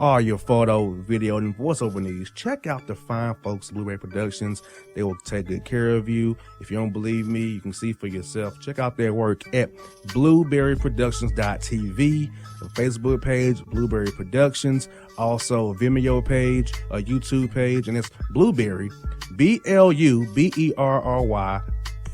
all your photo, video, and voiceover needs, check out the fine folks at Blueberry Productions. They will take good care of you. If you don't believe me, you can see for yourself. Check out their work at blueberryproductions.tv, the Facebook page, Blueberry Productions, also a Vimeo page, a YouTube page, and it's Blueberry, BLUBERRY,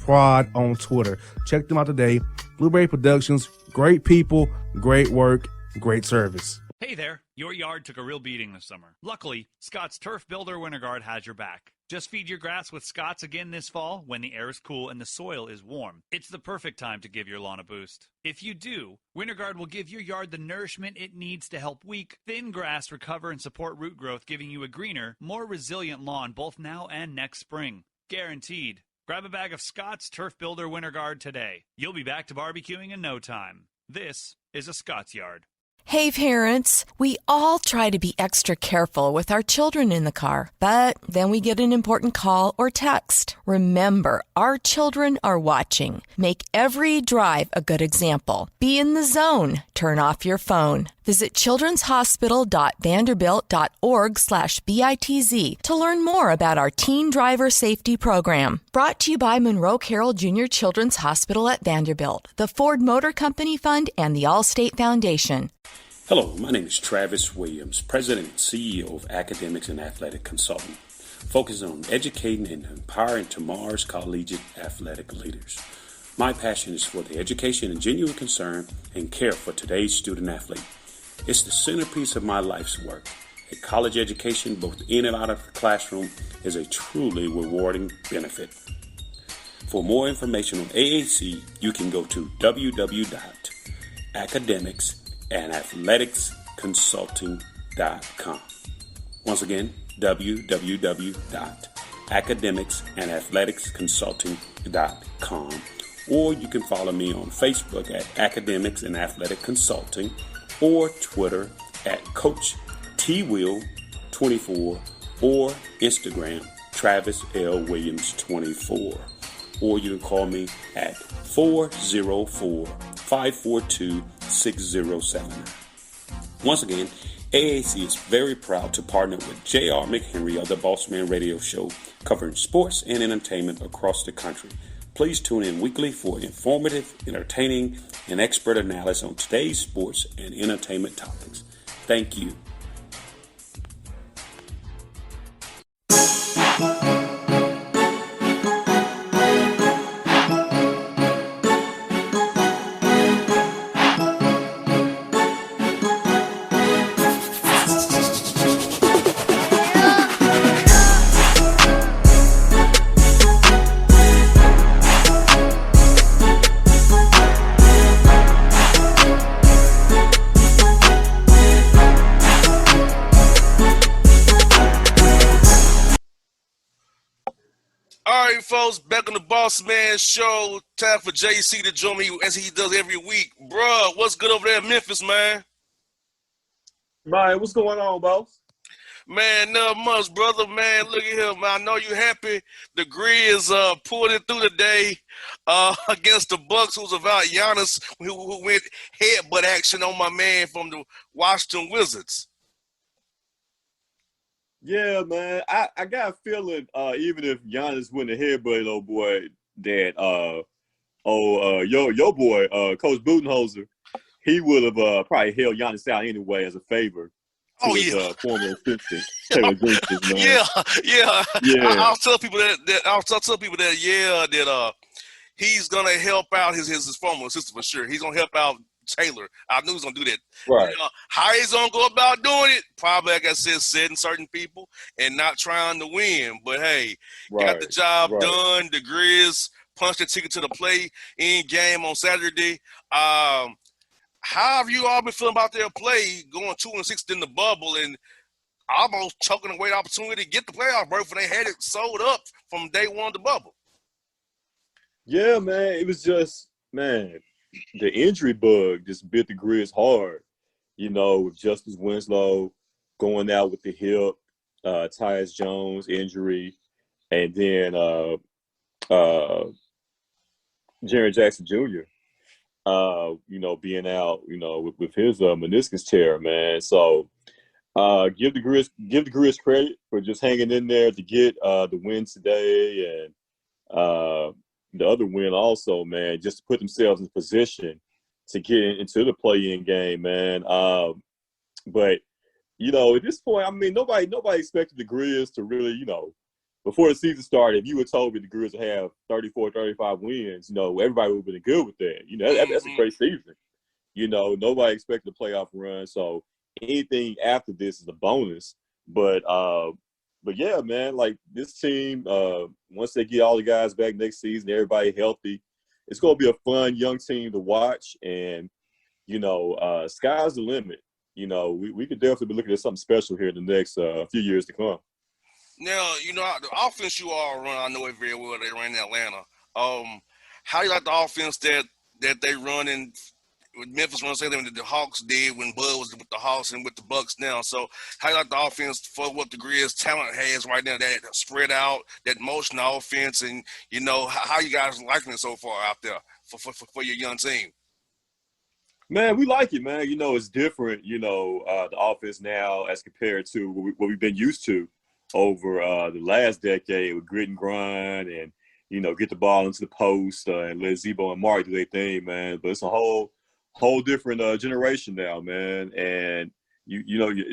Prod on Twitter. Check them out today. Blueberry Productions, great people, great work, great service. Hey there, your yard took a real beating this summer. Luckily, Scott's Turf Builder Winter Guard has your back. Just feed your grass with Scott's again this fall when the air is cool and the soil is warm. It's the perfect time to give your lawn a boost. If you do, Winter Guard will give your yard the nourishment it needs to help weak, thin grass recover and support root growth, giving you a greener, more resilient lawn both now and next spring. Guaranteed. Grab a bag of Scott's Turf Builder Winter Guard today. You'll be back to barbecuing in no time. This is a Scott's Yard. Hey parents, we all try to be extra careful with our children in the car, but then we get an important call or text. Remember, our children are watching. Make every drive a good example. Be in the zone. Turn off your phone. Visit childrenshospital.vanderbilt.org/BITZ to learn more about our teen driver safety program. Brought to you by Monroe Carroll Jr. Children's Hospital at Vanderbilt, the Ford Motor Company Fund, and the Allstate Foundation. Hello, my name is Travis Williams, President and CEO of Academics and Athletic Consulting, focusing on educating and empowering tomorrow's collegiate athletic leaders. My passion is for the education and genuine concern and care for today's student athlete. It's the centerpiece of my life's work. A college education, both in and out of the classroom, is a truly rewarding benefit. For more information on AAC, you can go to www.academicsandathleticsconsulting.com. Once again, www.academicsandathleticsconsulting.com. Or you can follow me on Facebook at Academics and Athletic Consulting, or Twitter at Coach TWill24, or Instagram Travis L. Williams 24. Or you can call me at 404-542-6079. Once again, AAC is very proud to partner with J.R. McHenry of the Bossman Radio Show, covering sports and entertainment across the country. Please tune in weekly for informative, entertaining, and expert analysis on today's sports and entertainment topics. Thank you. Folks, back on the Bossman show. Time for JC to join me as he does every week. Bruh, what's good over there in Memphis, man? Man, what's going on, boss? Man, not much, brother. Man, look at him. I know you happy. The Grizz pulled it through today against the Bucks, who's about Giannis, who went headbutt action on my man from the Washington Wizards. Yeah, man. I got a feeling, even if Giannis went ahead, but old boy, that your boy, Coach Budenholzer, he would have probably held Giannis out anyway as a favor to his former assistant, Taylor Jenkins, man. Yeah. I'll tell people that he's gonna help out his former assistant for sure. He's gonna help out Taylor. I knew he was gonna do that. Right. How he's gonna go about doing it? Probably, like I said, setting certain people and not trying to win. But hey, got the job done. The Grizz punched the ticket to the play-in game on Saturday. How have you all been feeling about their play going 2-6 in the bubble and almost choking away the opportunity to get the playoff berth when they had it sold up from day one of the bubble? Yeah, man. It was just, man, the injury bug just bit the Grizz hard, you know, with Justice Winslow going out with the hip, Tyus Jones injury, and then Jaren Jackson Jr., you know, being out, you know, with his meniscus tear, man. So Give the Grizz credit for just hanging in there to get the win today, and the other win also, man, just to put themselves in position to get into the play-in game, man. But at this point, I mean, nobody expected the Grizz to really, before the season started, if you had told me the Grizz would have 34, 35 wins, everybody would have been good with that. That's a great season. Nobody expected a playoff run, so anything after this is a bonus. But yeah, man, like this team, once they get all the guys back next season, everybody healthy, it's gonna be a fun young team to watch. And sky's the limit. We could definitely be looking at something special here in the next few years to come. Now, the offense you all run, I know it very well. They ran in Atlanta. How do you like the offense that they run in? With Memphis runs something that the Hawks did when Bud was with the Hawks and with the Bucks now. So how you like the offense for what the Grizz talent has right now, that spread out, that motion offense, and how you guys liking it so far out there for your young team? Man, we like it, man. It's different, the offense now as compared to what we've been used to over the last decade with grit and grind and, get the ball into the post and let Zebo and Mark do their thing, man. But it's a whole different generation now, man. And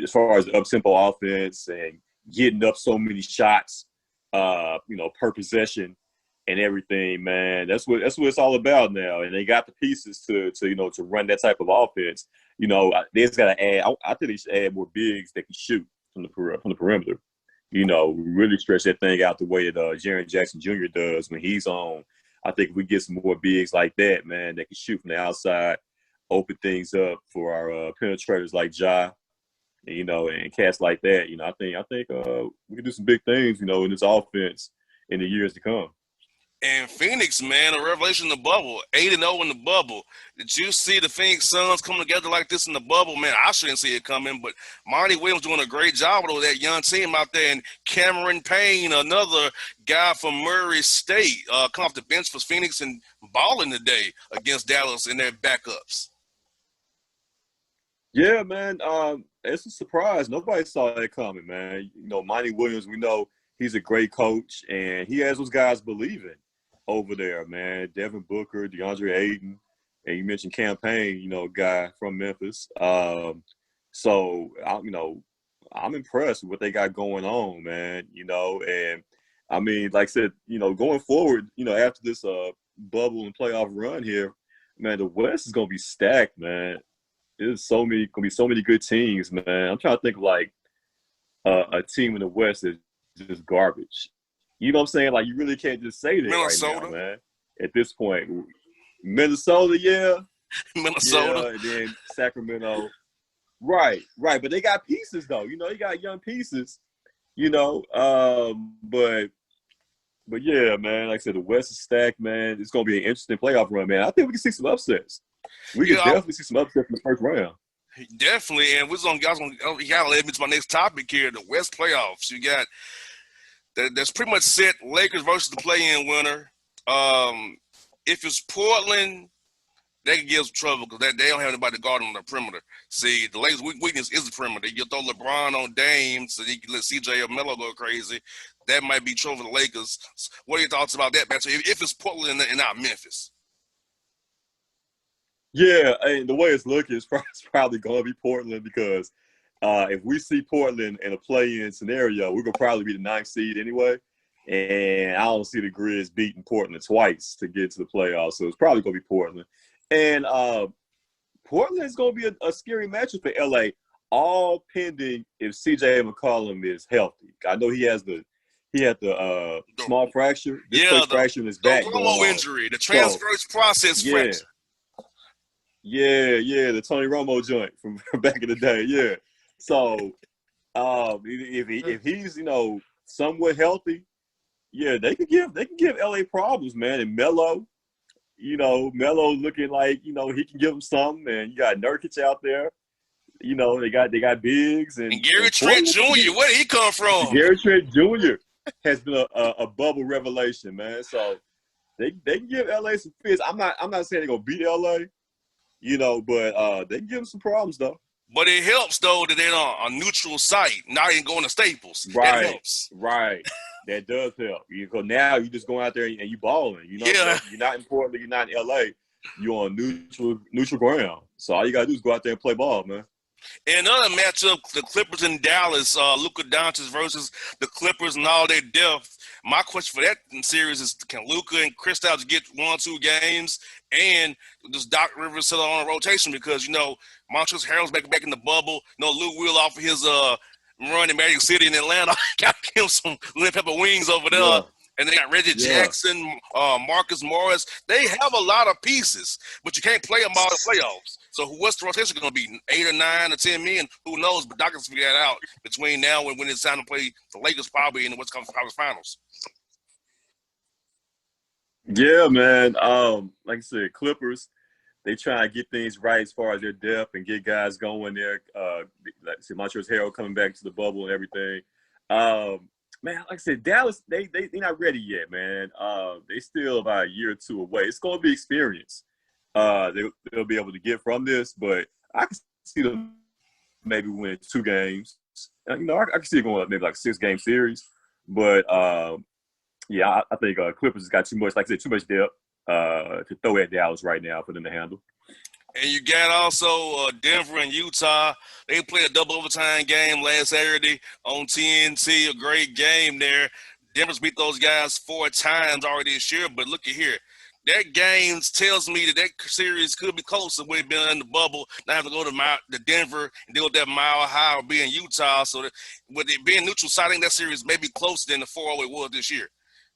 as far as the up-tempo offense and getting up so many shots, per possession and everything, man, that's what it's all about now. And they got the pieces to run that type of offense. They just got to add. I think they should add more bigs that can shoot from the perimeter. Really stretch that thing out the way that Jaren Jackson Jr. does when he's on. I think if we get some more bigs like that, man, that can shoot from the outside, open things up for our penetrators like Ja, and cats like that. I think we can do some big things, in this offense in the years to come. And Phoenix, man, a revelation in the bubble, 8-0 in the bubble. Did you see the Phoenix Suns come together like this in the bubble? Man, I shouldn't see it coming, but Monty Williams doing a great job with that young team out there. And Cameron Payne, another guy from Murray State, come off the bench for Phoenix and balling today against Dallas in their backups. Yeah, man, it's a surprise. Nobody saw that coming, man. Monty Williams, we know he's a great coach, and he has those guys believing over there, man. Devin Booker, DeAndre Ayton, and you mentioned Cam Payne, a guy from Memphis. So, I'm impressed with what they got going on, man, and I mean, like I said, going forward, after this bubble and playoff run here, man, the West is going to be stacked, man. There's going to be so many good teams, man. I'm trying to think of like a team in the West that's just garbage. You know what I'm saying? Like, you really can't just say that right now, man. At this point, Minnesota, yeah. Minnesota. Yeah, and then Sacramento. Right. But they got pieces, though. You got young pieces, But yeah, man, like I said, the West is stacked, man. It's going to be an interesting playoff run, man. I think we can see some upsets. We can definitely see some upsets in the first round. Definitely, and you gotta let me to my next topic here: the West playoffs. You got that's pretty much set. Lakers versus the play-in winner. If it's Portland, they can give some trouble because they don't have anybody to guard on the perimeter. See, the Lakers' weakness is the perimeter. You throw LeBron on Dame so you can let CJ or Melo go crazy. That might be trouble for the Lakers. What are your thoughts about that matchup? If it's Portland and not Memphis. Yeah, and the way it's looking, it's probably going to be Portland because if we see Portland in a play-in scenario, we're going to probably be the 9th seed anyway. And I don't see the Grizz beating Portland twice to get to the playoffs. So it's probably going to be Portland. And Portland is going to be a scary matchup for LA, all pending if CJ McCollum is healthy. I know he had the small fracture. The fracture in his back. The Romo injury, the transverse process fracture. Yeah, the Tony Romo joint from back in the day. Yeah. So if he's somewhat healthy, yeah, they can give LA problems, man. And Melo looking like he can give them something. And you got Nurkic out there. They got bigs and Gary Trent Jr. Where did he come from? Gary Trent Jr. has been a bubble revelation, man. So they can give LA some fits. I'm not saying they're gonna beat LA. But they can give them some problems, though. But it helps though that they're on a neutral site, not even going to Staples. Right, that helps. Right. That does help. Because now you just go out there and you balling. You know, Yeah. You're not in Portland, you're not in LA. You're on neutral ground. So all you gotta do is go out there and play ball, man. And another matchup, the Clippers in Dallas, Luka Doncic versus the Clippers and all their depth. My question for that series is, can Luka and Kristaps get 1-2 games, and does Doc Rivers settle on a rotation? Because, Montrezl Harrell's back in the bubble. Lou Will off of his run in Magic City in Atlanta got him some lemon pepper wings over there. Yeah. And they got Reggie Jackson, Marcus Morris. They have a lot of pieces, but you can't play them all in the playoffs. So what's the rotation going to be? 8 or 9 or 10 million? Who knows? But Doc can figure that out between now and when it's time to play the Lakers probably in the Western Conference Finals. Yeah, man. Like I said, Clippers, they try to get things right as far as their depth and get guys going there. Like I said, Montrezl Harrell coming back to the bubble and everything. Man, like I said, Dallas, they're not ready yet, man. They still about a year or two away. It's going to be experience. They'll be able to get from this, but I can see them maybe win 2 games. I can see it going maybe like a 6-game series. But, yeah, I think Clippers has got too much, like I said, too much depth to throw at Dallas right now for them to handle. And you got also Denver and Utah. They played a double overtime game last Saturday on TNT. A great game there. Denver's beat those guys 4 times already this year. But look at here. That game tells me that series could be close to where it's been in the bubble. Not having to go to Denver and deal with that mile high or be in Utah. So that, with it being neutral side, I think that series may be closer than the 4-0 it was this year,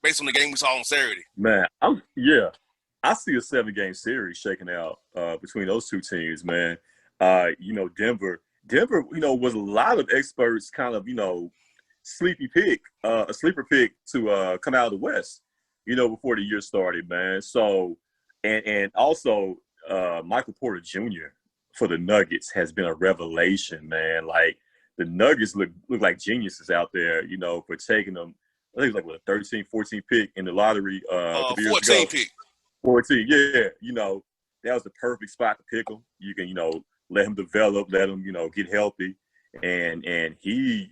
based on the game we saw on Saturday. Man, I see a 7-game series shaking out between those two teams, man. Denver, was a lot of experts kind of, sleeper pick to come out of the West, before the year started, man. So, and also Michael Porter Jr. for the Nuggets has been a revelation, man. Like, the Nuggets look like geniuses out there, for taking them. I think it was like, a 13, 14 pick in the lottery. 14 pick. 14, yeah. That was the perfect spot to pick him. You can, let him develop, let him, get healthy. And he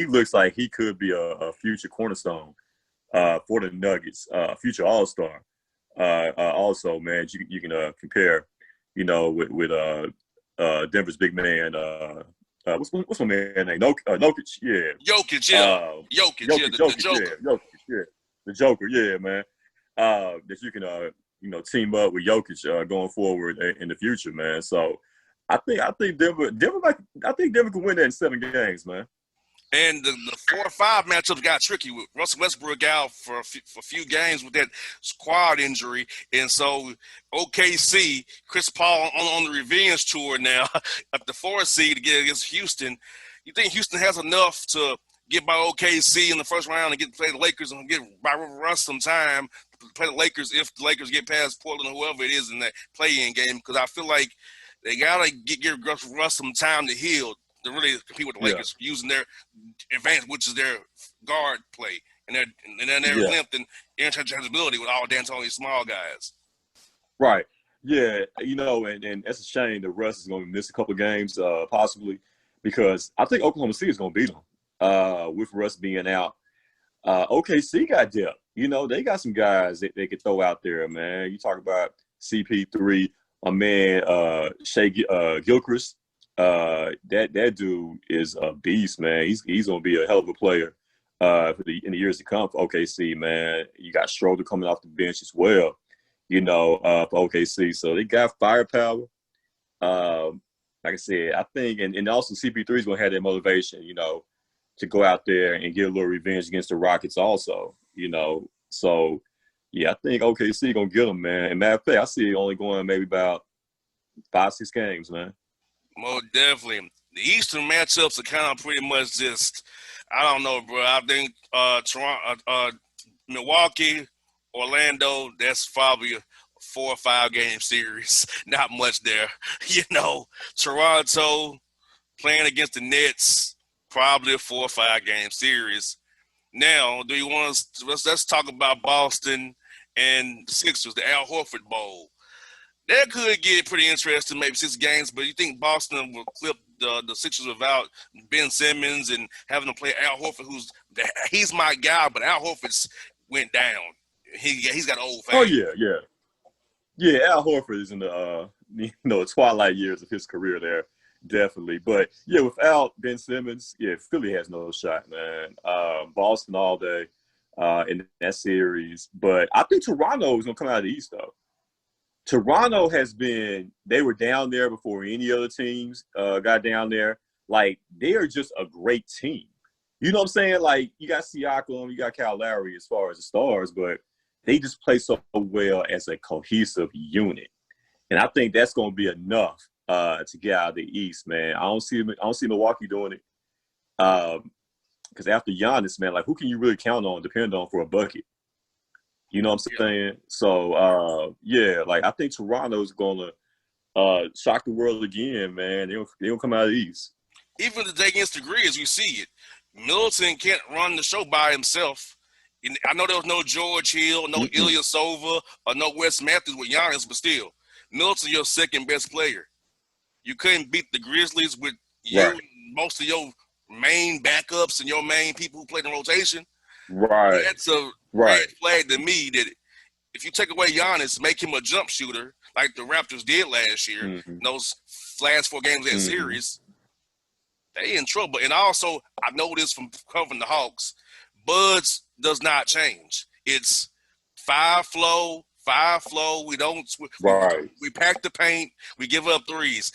looks like he could be a future cornerstone for the Nuggets, future All-Star. Also, man, you can compare, with Denver's big man. What's my man name? Jokic, yeah. Jokic, yeah. The Joker. Yeah. The Joker, yeah, man. That you can, team up with Jokic going forward in the future, man. So I think Denver can win that in 7 games, man. And the 4 or 5 matchups got tricky with Russell Westbrook out for a few games with that quad injury. And so OKC, Chris Paul on the revenge tour now at the 4th seed to get against Houston. You think Houston has enough to get by OKC in the first round and get to play the Lakers and get by Russ some time to play the Lakers if the Lakers get past Portland or whoever it is in that play-in game? Because I feel like they got to give Russ some time to heal to really compete with the Lakers using their advantage, which is their guard play and their length and interchangeability with all D'Antoni's small guys. Right. Yeah. And that's a shame that Russ is going to miss a couple of games possibly, because I think Oklahoma City is going to beat them with Russ being out. OKC got depth. They got some guys that they could throw out there, man. You talk about CP3, my man Shea Gilchrist. That dude is a beast, man. He's gonna be a hell of a player in the years to come for OKC, man. You got Schroeder coming off the bench as well, for OKC. So they got firepower. Like I said, I think, and also CP3 is gonna have that motivation, to go out there and get a little revenge against the Rockets also, So yeah, I think OKC gonna get them, man. And matter of fact, I see it only going maybe about 5-6 games, man. Most definitely. The Eastern matchups are kind of pretty much just, I don't know, bro. I think Toronto, Milwaukee, Orlando, that's probably a 4 or 5 game series. Not much there. Toronto playing against the Nets, probably a 4 or 5 game series. Now, do you want to let's talk about Boston and the Sixers, the Al Horford Bowl. That could get pretty interesting, maybe 6 games, but you think Boston will clip the Sixers without Ben Simmons and having to play Al Horford, he's my guy, but Al Horford's went down. He's got old fame. Oh yeah. Al Horford is in the twilight years of his career there, definitely. But yeah, without Ben Simmons, Philly has no shot, man. Boston all day in that series, but I think Toronto is gonna come out of the East though. Toronto they were down there before any other teams got down there. Like, they are just a great team. You know what I'm saying? Like, you got Siakam, you got Kyle Lowry as far as the stars, but they just play so well as a cohesive unit. And I think that's going to be enough to get out of the East, man. I don't see Milwaukee doing it. Because after Giannis, man, like, who can you really count on, depend on for a bucket? You know what I'm saying? So, like, I think Toronto's going to shock the world again, man. They're going to come out of the East. Even today against the Grizz, you see it. Middleton can't run the show by himself. I know there was no George Hill, no Ilyasova, or no Wes Matthews with Giannis, but still, Middleton's your second best player. You couldn't beat the Grizzlies with most of your main backups and your main people who played in rotation. Right. That's a red flag to me that if you take away Giannis, make him a jump shooter like the Raptors did last year, in those last 4 games of that series, they in trouble. And also, I know this from covering the Hawks, Buds does not change. It's 5-flow. We pack the paint. We give up threes.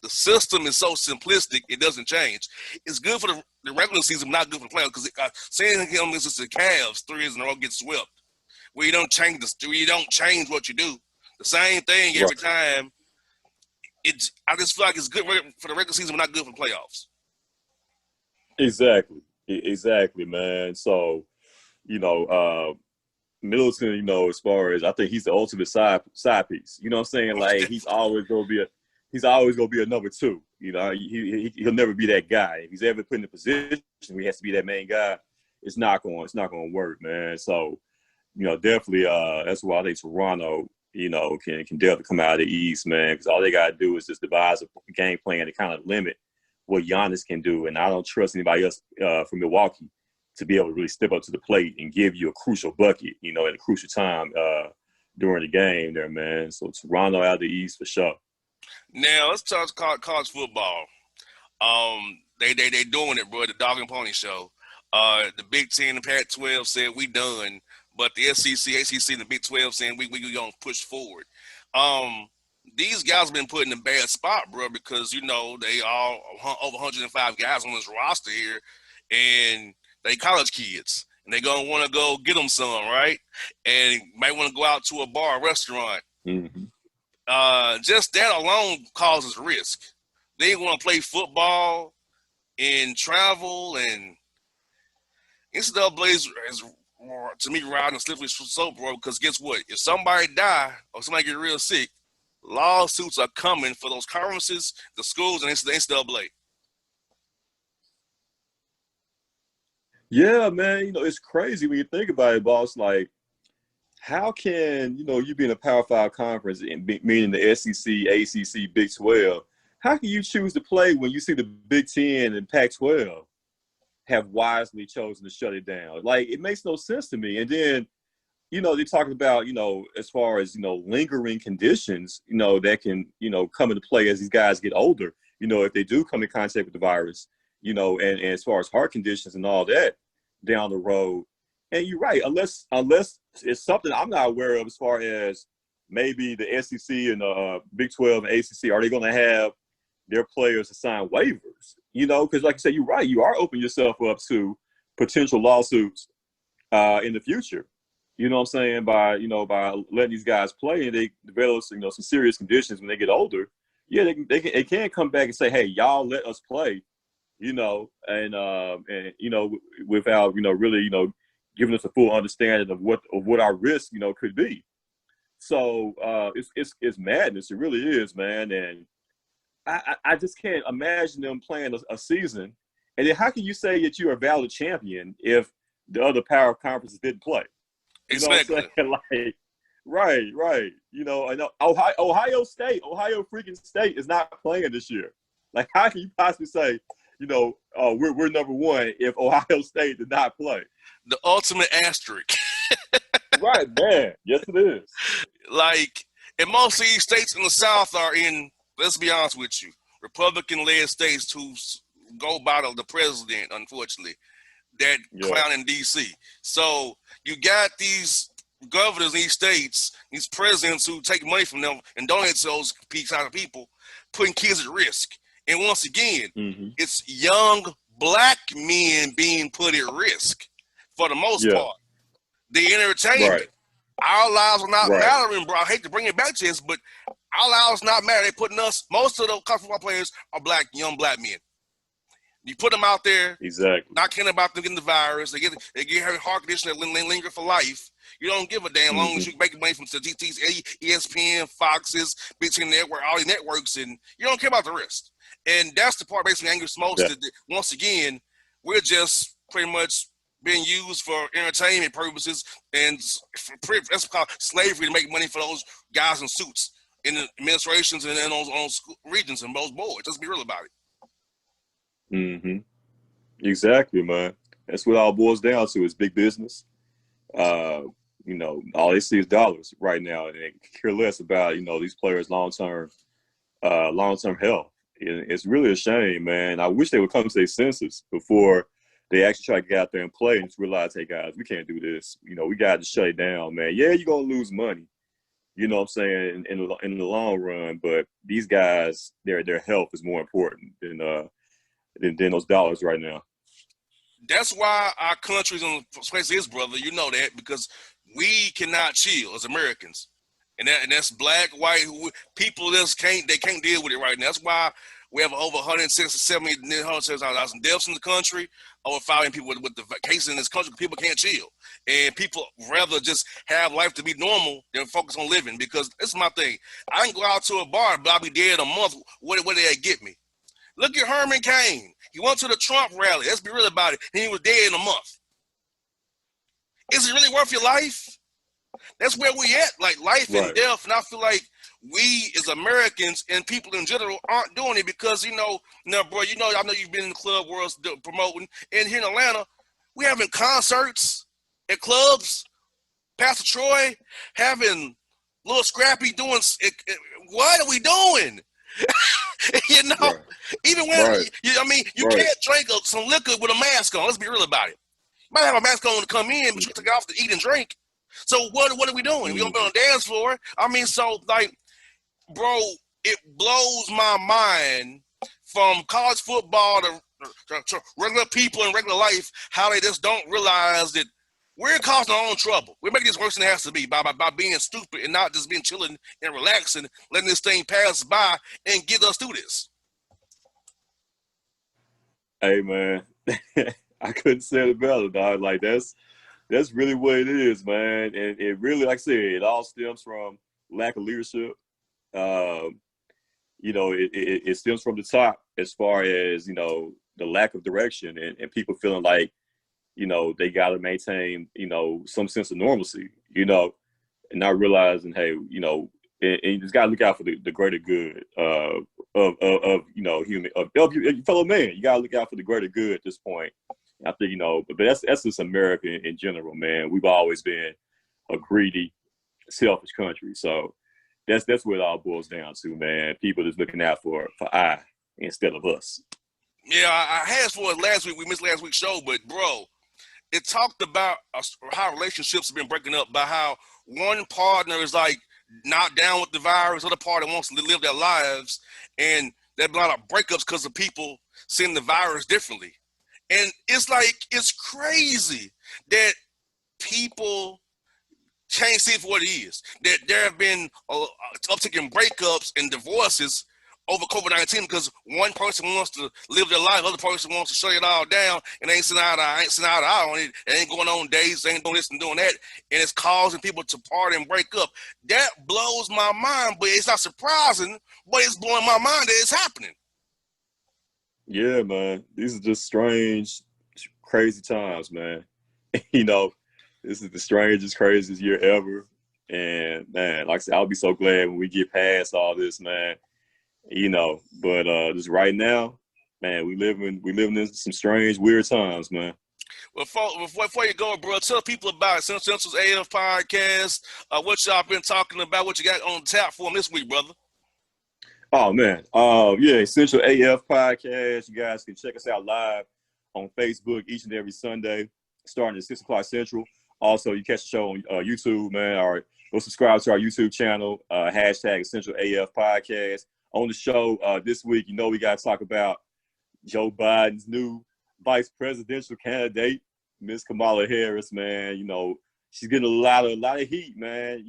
The system is so simplistic, it doesn't change. It's good for the regular season, but not good for the playoffs, because saying him is just the Cavs 3 in a row get swept. Where you don't change what you do. The same thing every time. I just feel like it's good for the regular season, but not good for the playoffs. Exactly, man. So, Middleton, as far as, I think he's the ultimate side piece. You know what I'm saying? Like, he's always gonna be a number 2. He'll never be that guy. If he's ever put in a position where he has to be that main guy, it's not going to work, man. So, definitely, that's why I think Toronto, can definitely come out of the East, man, because all they got to do is just devise a game plan to kind of limit what Giannis can do. And I don't trust anybody else from Milwaukee to be able to really step up to the plate and give you a crucial bucket, at a crucial time during the game there, man. So Toronto out of the East for sure. Now, let's talk college football. They doing it, bro, the Dog and Pony Show. The Big Ten and Pac-12 said we done, but the SEC, ACC, and the Big 12 saying we going to push forward. These guys have been put in a bad spot, bro, because, they all over 105 guys on this roster here, and they college kids, and they're going to want to go get them some, right? And might want to go out to a bar or restaurant. Just that alone causes risk. They want to play football and travel, and NCAA is, to me, riding a slippery slope, bro, because guess what? If somebody die or somebody get real sick, lawsuits are coming for those conferences, the schools, and the NCAA. Yeah, man, it's crazy when you think about it, boss. Like, how can, you be in a Power 5 conference, meaning the SEC, ACC, Big 12, how can you choose to play when you see the Big 10 and Pac-12 have wisely chosen to shut it down? Like, it makes no sense to me. And then, they're talking about, as far as, lingering conditions, that can, come into play as these guys get older, if they do come in contact with the virus, and as far as heart conditions and all that down the road. And you're right, unless it's something I'm not aware of, as far as maybe the SEC and Big 12 and ACC, are they going to have their players to sign waivers? Because like you said, you're right, you are opening yourself up to potential lawsuits in the future. You know what I'm saying? By letting these guys play and they develop some serious conditions when they get older. Yeah, they can come back and say, hey, y'all let us play, and without really giving us a full understanding of what our risk could be. So it's madness. It really is, man. And I just can't imagine them playing a season. And then how can you say that you're a valid champion if the other power conferences didn't play? Exactly. Like, right. And Ohio freaking State is not playing this year. Like, how can you possibly say, we're number one if Ohio State did not play? The ultimate asterisk. Right, man. Yes, it is. Like, and most of these states in the South are in, let's be honest with you, Republican-led states who go by the president, unfortunately, that clown in D.C. So you got these governors in these states, these presidents who take money from them and donate to those kind of people, putting kids at risk. And once again, it's young black men being put at risk for the most part. The entertainment. Right. Our lives are not mattering, bro. I hate to bring it back to this, but our lives not matter. They're putting us, most of the college football players are young black men. You put them out there, not caring about them getting the virus. They get heart condition that linger for life. You don't give a damn long as you make money from the GTs, ESPN, Foxes, Big Ten Network, all these networks, and you don't care about the rest. And that's the part makes me angry most. That once again, we're just pretty much being used for entertainment purposes, and that's called slavery to make money for those guys in suits in the administrations and in those regions and those boards. Let's be real about it. Exactly, man. That's what it all boils down to is big business. All they see is dollars right now, and they care less about these players' long-term health. It's really a shame, man. I wish they would come to their senses before they actually try to get out there and play and just realize, hey guys, we can't do this. We got to shut it down, man. Yeah, you're gonna lose money. You know what I'm saying in the long run, but these guys, their health is more important than those dollars right now. That's why our country's in the place it is, brother. You know that because we cannot chill as Americans, and that's black, white, people just can't deal with it right now. That's why we have over 170,000 deaths in the country, over 5 people with the cases in this country. People can't chill, and people rather just have life to be normal than focus on living. Because this is my thing. I can go out to a bar, but I'll be dead in a month. What did they get me? Look at Herman Cain. He went to the Trump rally. Let's be real about it. And he was dead in a month. Is it really worth your life? That's where we at, like life and death. And I feel like we as Americans and people in general aren't doing it because, bro, I know you've been in the club world promoting. And here in Atlanta, we having concerts at clubs. Pastor Troy having Little Scrappy doing, what are we doing? Even when, you can't drink some liquor with a mask on. Let's be real about it. You might have a mask on to come in, but you take it off to eat and drink. So what are we doing? We gonna be on the dance floor? Bro, it blows my mind from college football to regular people in regular life, how they just don't realize that we're causing our own trouble. We're making this worse than it has to be by being stupid and not just being chilling and relaxing, letting this thing pass by and get us through this. Hey, man, I couldn't say it better, dog. Like, that's really what it is, man. And it really, like I said, it all stems from lack of leadership. It stems from the top as far as, the lack of direction and people feeling like, they got to maintain, some sense of normalcy, and not realizing, hey, and you just got to look out for the greater good of human, of your fellow man. You got to look out for the greater good at this point. I think, but that's just America in general, man. We've always been a greedy, selfish country. So that's what it all boils down to, man. People just looking out for I instead of us. Yeah, I had for it last week. We missed last week's show, but bro, it talked about how relationships have been breaking up by how one partner is like not down with the virus, other party wants to live their lives, and there's been a lot of breakups because of people seeing the virus differently. And it's crazy that people can't see it for what it is. That there have been uptick in breakups and divorces over COVID-19 because one person wants to live their life, other person wants to shut it all down, and they ain't sitting out on it. They ain't going on dates, they ain't doing this and doing that, and it's causing people to party and break up. That blows my mind, but it's not surprising, but it's blowing my mind that it's happening. Yeah, man. These are just strange, crazy times, man. This is the strangest, craziest year ever. And, man, like I said, I'll be so glad when we get past all this, man. But just right now, man, we living in some strange, weird times, man. Well, before you go, bro, tell people about Central's AF podcast. What y'all been talking about? What you got on tap for them this week, brother? Oh man, Central AF podcast. You guys can check us out live on Facebook each and every Sunday, starting at 6 o'clock Central. Also, you catch the show on YouTube, man. All right, go subscribe to our YouTube channel. Hashtag Central AF podcast. On the show this week, we got to talk about Joe Biden's new vice presidential candidate, Miss Kamala Harris, man. She's getting a lot of heat, man.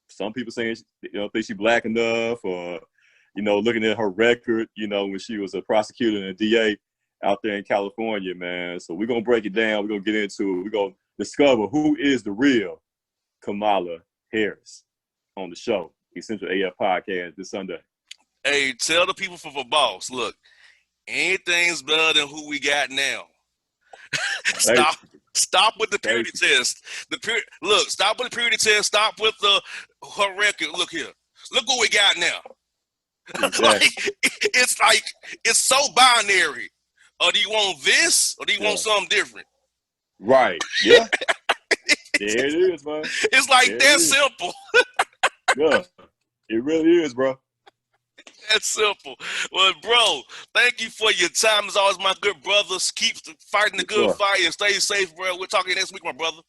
Some people saying think she's black enough, or looking at her record, when she was a prosecutor and a DA out there in California, man. So we're gonna break it down. We're gonna get into it. We're gonna discover who is the real Kamala Harris on the show, Essential AF podcast this Sunday. Hey, tell the people for boss, look, anything's better than who we got now. Stop with the purity test. Stop with the purity test. Stop with her record. Look here. Look what we got now. Exactly. It's so binary. Or do you want this, or do you want something different? Right. Yeah. There it is, man. It's like that simple. Yeah. It really is, bro. That's simple. Well, bro, thank you for your time. As always, my good brothers. Keep fighting the good fight and stay safe, bro. We'll talk to you next week, my brother.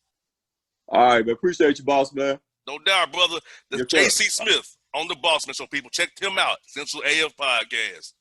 All right, man. Appreciate you, boss, man. No doubt, brother. That's J.C. Smith on the Bossman Show, people. Check him out. Central AF Podcast.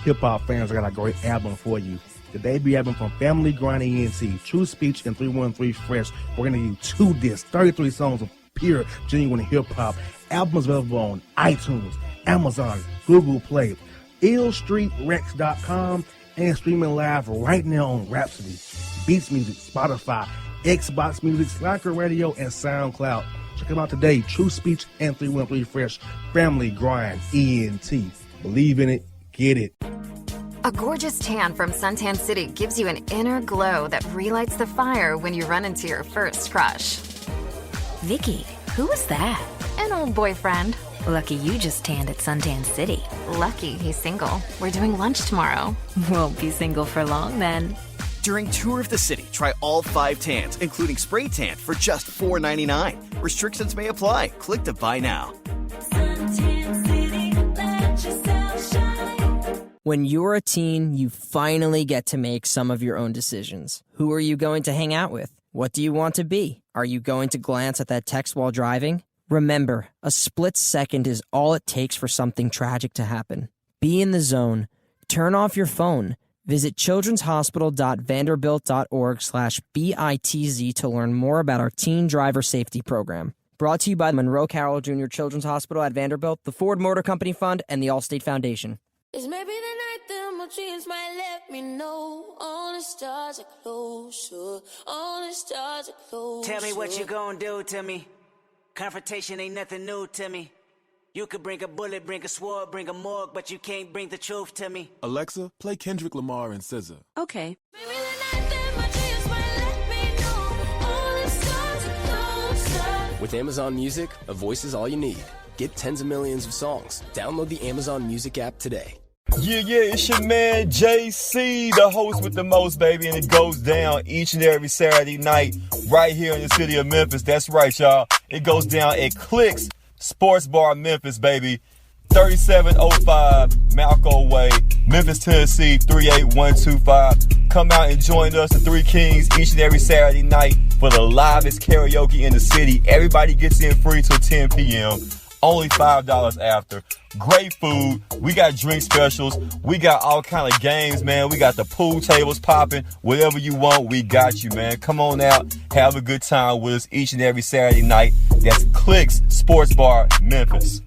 Hip-hop fans, I got a great album for you. The debut album from Family Grind ENT, True Speech and 313 Fresh. We're going to give you 2 discs, 33 songs of pure, genuine hip-hop. Albums available on iTunes, Amazon, Google Play, illstreetrex.com, and streaming live right now on Rhapsody, Beats Music, Spotify, Xbox Music, Slacker Radio, and SoundCloud. Check them out today. True Speech and 313 Fresh. Family Grind ENT. Believe in it. Get it. A gorgeous tan from Suntan City gives you an inner glow that relights the fire when you run into your first crush. Vicky, who was that? An old boyfriend. Lucky you just tanned at Suntan City. Lucky he's single. We're doing lunch tomorrow. Won't be single for long then. During Tour of the City, try all 5 tans, including spray tan, for just $4.99. Restrictions may apply. Click to buy now. Suntan City, let yourself shine. When you're a teen, you finally get to make some of your own decisions. Who are you going to hang out with? What do you want to be? Are you going to glance at that text while driving? Remember, a split second is all it takes for something tragic to happen. Be in the zone. Turn off your phone. Visit childrenshospital.vanderbilt.org/BITZ to learn more about our teen driver safety program. Brought to you by Monroe Carroll Jr. Children's Hospital at Vanderbilt, the Ford Motor Company Fund, and the Allstate Foundation. It's maybe the night that my dreams might let me know. All the stars are closer. All the stars are closer. Tell me what you gonna do to me. Confrontation ain't nothing new to me. You could bring a bullet, bring a sword, bring a morgue, but you can't bring the truth to me. Alexa, play Kendrick Lamar and SZA. Okay. Maybe the night that my dreams might let me know. All the stars are closer. With Amazon Music, a voice is all you need. Get tens of millions of songs. Download the Amazon Music app today. Yeah, it's your man JC, the host with the most, baby, and it goes down each and every Saturday night right here in the city of Memphis. That's right, y'all. It goes down at Clicks Sports Bar Memphis, baby. 3705 Malco Way, Memphis, Tennessee, 38125. Come out and join us, the Three Kings, each and every Saturday night for the livest karaoke in the city. Everybody gets in free till 10 p.m. Only $5 after. Great food. We got drink specials. We got all kind of games, man. We got the pool tables popping. Whatever you want, we got you, man. Come on out. Have a good time with us each and every Saturday night. That's Clicks Sports Bar, Memphis.